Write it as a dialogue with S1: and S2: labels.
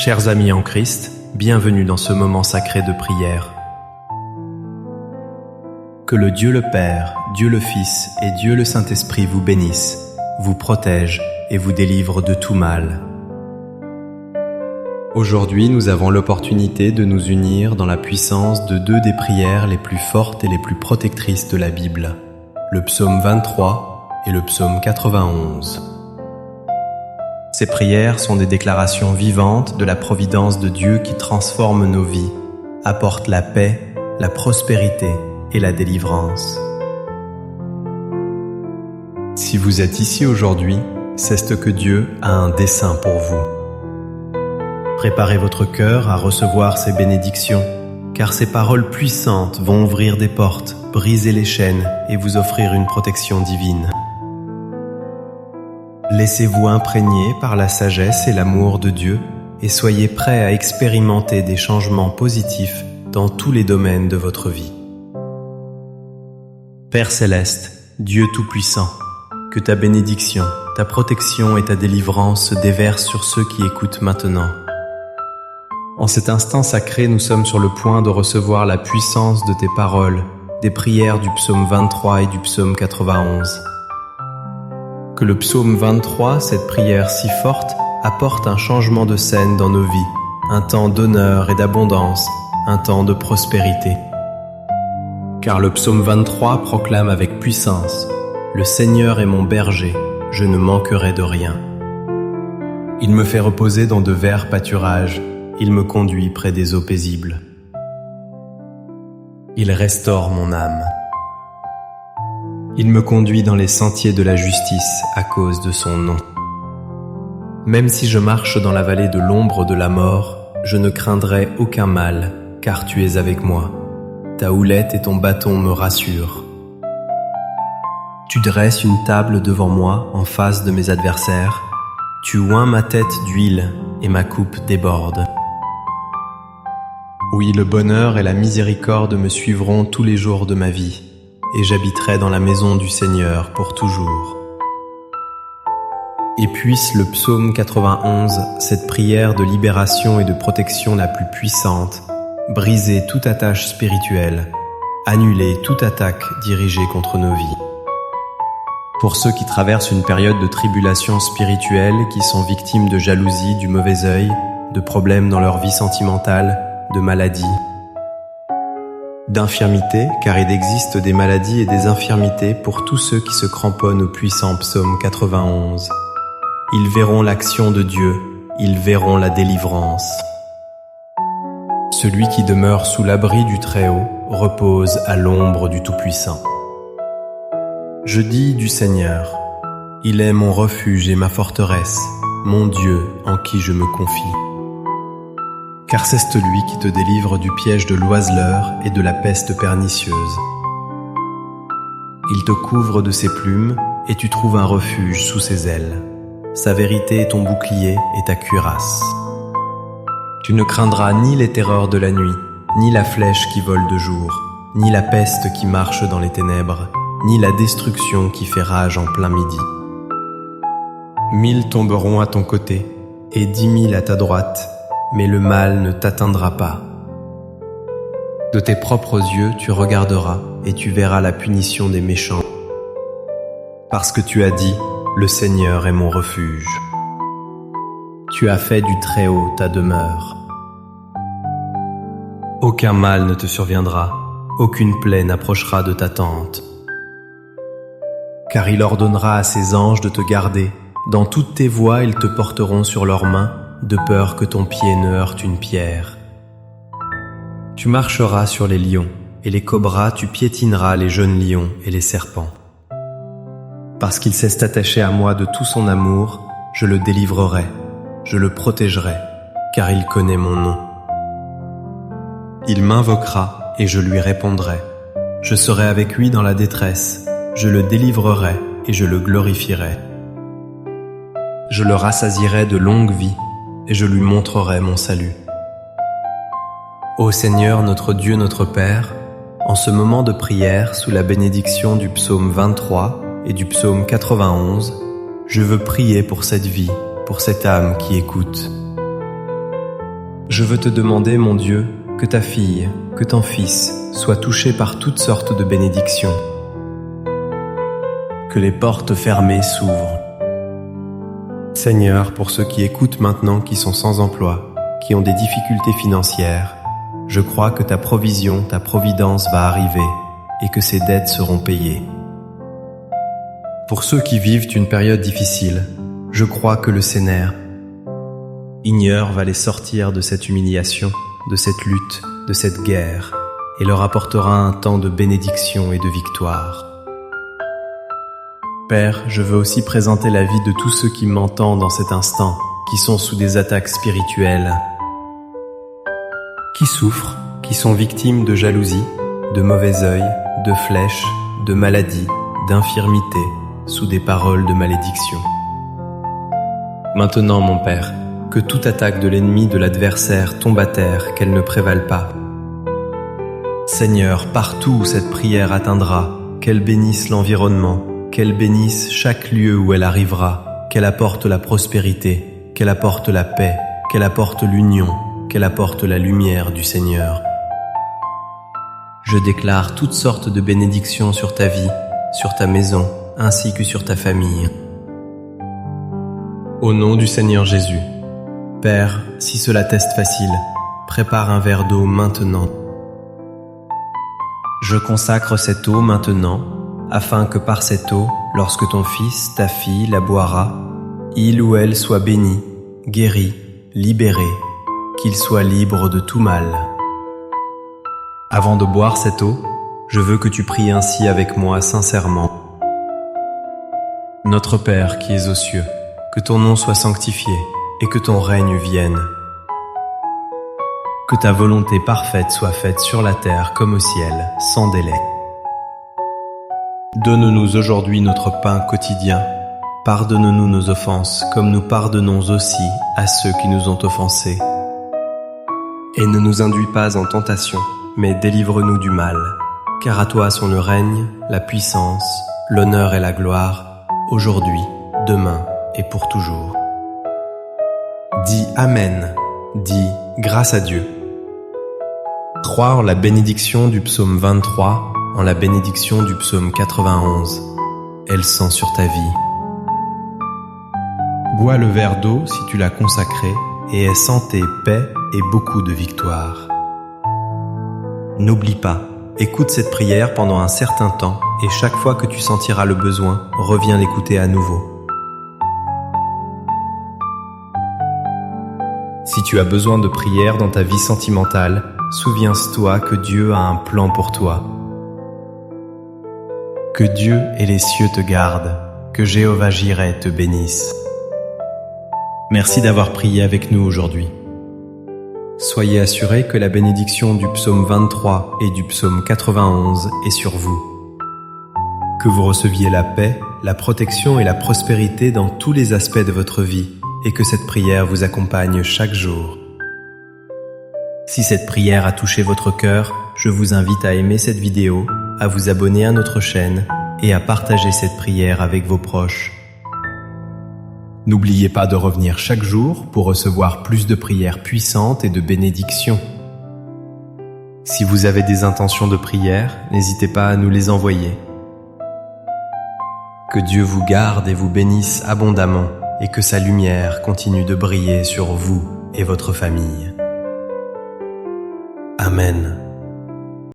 S1: Chers amis en Christ, bienvenue dans ce moment sacré de prière. Que le Dieu le Père, Dieu le Fils et Dieu le Saint-Esprit vous bénissent, vous protègent et vous délivrent de tout mal. Aujourd'hui, nous avons l'opportunité de nous unir dans la puissance de deux des prières les plus fortes et les plus protectrices de la Bible, le psaume 23 et le psaume 91. Ces prières sont des déclarations vivantes de la providence de Dieu qui transforme nos vies, apporte la paix, la prospérité et la délivrance. Si vous êtes ici aujourd'hui, c'est que Dieu a un dessein pour vous. Préparez votre cœur à recevoir ces bénédictions, car ces paroles puissantes vont ouvrir des portes, briser les chaînes et vous offrir une protection divine. Laissez-vous imprégner par la sagesse et l'amour de Dieu et soyez prêts à expérimenter des changements positifs dans tous les domaines de votre vie. Père Céleste, Dieu Tout-Puissant, que ta bénédiction, ta protection et ta délivrance se déversent sur ceux qui écoutent maintenant. En cet instant sacré, nous sommes sur le point de recevoir la puissance de tes paroles, des prières du psaume 23 et du psaume 91. Que le psaume 23, cette prière si forte, apporte un changement de scène dans nos vies, un temps d'honneur et d'abondance, un temps de prospérité. Car le psaume 23 proclame avec puissance « Le Seigneur est mon berger, je ne manquerai de rien. Il me fait reposer dans de verts pâturages, il me conduit près des eaux paisibles. Il restaure mon âme. Il me conduit dans les sentiers de la justice à cause de son nom. Même si je marche dans la vallée de l'ombre de la mort, je ne craindrai aucun mal, car tu es avec moi. Ta houlette et ton bâton me rassurent. Tu dresses une table devant moi en face de mes adversaires. Tu oins ma tête d'huile et ma coupe déborde. Oui, le bonheur et la miséricorde me suivront tous les jours de ma vie, et j'habiterai dans la maison du Seigneur pour toujours. Et puisse le psaume 91, cette prière de libération et de protection la plus puissante, briser toute attache spirituelle, annuler toute attaque dirigée contre nos vies. Pour ceux qui traversent une période de tribulation spirituelle, qui sont victimes de jalousie, du mauvais œil, de problèmes dans leur vie sentimentale, de maladies, d'infirmités, car il existe des maladies et des infirmités pour tous ceux qui se cramponnent au puissant psaume 91. Ils verront l'action de Dieu, ils verront la délivrance. Celui qui demeure sous l'abri du Très-Haut repose à l'ombre du Tout-Puissant. Je dis du Seigneur, il est mon refuge et ma forteresse, mon Dieu en qui je me confie. Car c'est lui qui te délivre du piège de l'oiseleur et de la peste pernicieuse. Il te couvre de ses plumes et tu trouves un refuge sous ses ailes. Sa vérité est ton bouclier et ta cuirasse. Tu ne craindras ni les terreurs de la nuit, ni la flèche qui vole de jour, ni la peste qui marche dans les ténèbres, ni la destruction qui fait rage en plein midi. 1000 tomberont à ton côté et 10 000 à ta droite, mais le mal ne t'atteindra pas. De tes propres yeux, tu regarderas et tu verras la punition des méchants. Parce que tu as dit, le Seigneur est mon refuge. Tu as fait du Très-Haut ta demeure. Aucun mal ne te surviendra, aucune plaie n'approchera de ta tente. Car il ordonnera à ses anges de te garder, dans toutes tes voies ils te porteront sur leurs mains, de peur que ton pied ne heurte une pierre. Tu marcheras sur les lions, et les cobras tu piétineras les jeunes lions et les serpents. Parce qu'il s'est attaché à moi de tout son amour, je le délivrerai, je le protégerai, car il connaît mon nom. Il m'invoquera et je lui répondrai. Je serai avec lui dans la détresse, je le délivrerai et je le glorifierai. Je le rassasierai de longue vie, et je lui montrerai mon salut. Ô Seigneur, notre Dieu, notre Père, en ce moment de prière, sous la bénédiction du psaume 23 et du psaume 91, je veux prier pour cette vie, pour cette âme qui écoute. Je veux te demander, mon Dieu, que ta fille, que ton fils soient touchés par toutes sortes de bénédictions. Que les portes fermées s'ouvrent. Seigneur, pour ceux qui écoutent maintenant, qui sont sans emploi, qui ont des difficultés financières, je crois que ta provision, ta providence va arriver et que ces dettes seront payées. Pour ceux qui vivent une période difficile, je crois que le Seigneur va les sortir de cette humiliation, de cette lutte, de cette guerre, et leur apportera un temps de bénédiction et de victoire. Père, je veux aussi présenter la vie de tous ceux qui m'entendent en cet instant, qui sont sous des attaques spirituelles, qui souffrent, qui sont victimes de jalousie, de mauvais œil, de flèches, de maladies, d'infirmités, sous des paroles de malédiction. Maintenant, mon Père, que toute attaque de l'ennemi, de l'adversaire tombe à terre, qu'elle ne prévale pas. Seigneur, partout où cette prière atteindra, qu'elle bénisse l'environnement, qu'elle bénisse chaque lieu où elle arrivera, qu'elle apporte la prospérité, qu'elle apporte la paix, qu'elle apporte l'union, qu'elle apporte la lumière du Seigneur. Je déclare toutes sortes de bénédictions sur ta vie, sur ta maison, ainsi que sur ta famille. Au nom du Seigneur Jésus. Père, si cela t'est facile, prépare un verre d'eau maintenant. Je consacre cette eau maintenant, afin que par cette eau, lorsque ton fils, ta fille la boira, il ou elle soit béni, guéri, libéré, qu'il soit libre de tout mal. Avant de boire cette eau, je veux que tu pries ainsi avec moi sincèrement. Notre Père qui es aux cieux, que ton nom soit sanctifié et que ton règne vienne. Que ta volonté parfaite soit faite sur la terre comme au ciel, sans délai. Donne-nous aujourd'hui notre pain quotidien. Pardonne-nous nos offenses, comme nous pardonnons aussi à ceux qui nous ont offensés. Et ne nous induis pas en tentation, mais délivre-nous du mal. Car à toi sont le règne, la puissance, l'honneur et la gloire, aujourd'hui, demain et pour toujours. Dis Amen, dis grâce à Dieu. Crois en la bénédiction du psaume 23, en la bénédiction du psaume 91. Elle sent sur ta vie. Bois le verre d'eau si tu l'as consacré et aie santé, paix et beaucoup de victoire. N'oublie pas, écoute cette prière pendant un certain temps et chaque fois que tu sentiras le besoin, reviens l'écouter à nouveau. Si tu as besoin de prière dans ta vie sentimentale, souviens-toi que Dieu a un plan pour toi. Que Dieu et les cieux te gardent, que Jéhovah Jireh te bénisse. Merci d'avoir prié avec nous aujourd'hui. Soyez assurés que la bénédiction du psaume 23 et du psaume 91 est sur vous. Que vous receviez la paix, la protection et la prospérité dans tous les aspects de votre vie et que cette prière vous accompagne chaque jour. Si cette prière a touché votre cœur, je vous invite à aimer cette vidéo, à vous abonner à notre chaîne et à partager cette prière avec vos proches. N'oubliez pas de revenir chaque jour pour recevoir plus de prières puissantes et de bénédictions. Si vous avez des intentions de prière, n'hésitez pas à nous les envoyer. Que Dieu vous garde et vous bénisse abondamment et que sa lumière continue de briller sur vous et votre famille. Amen.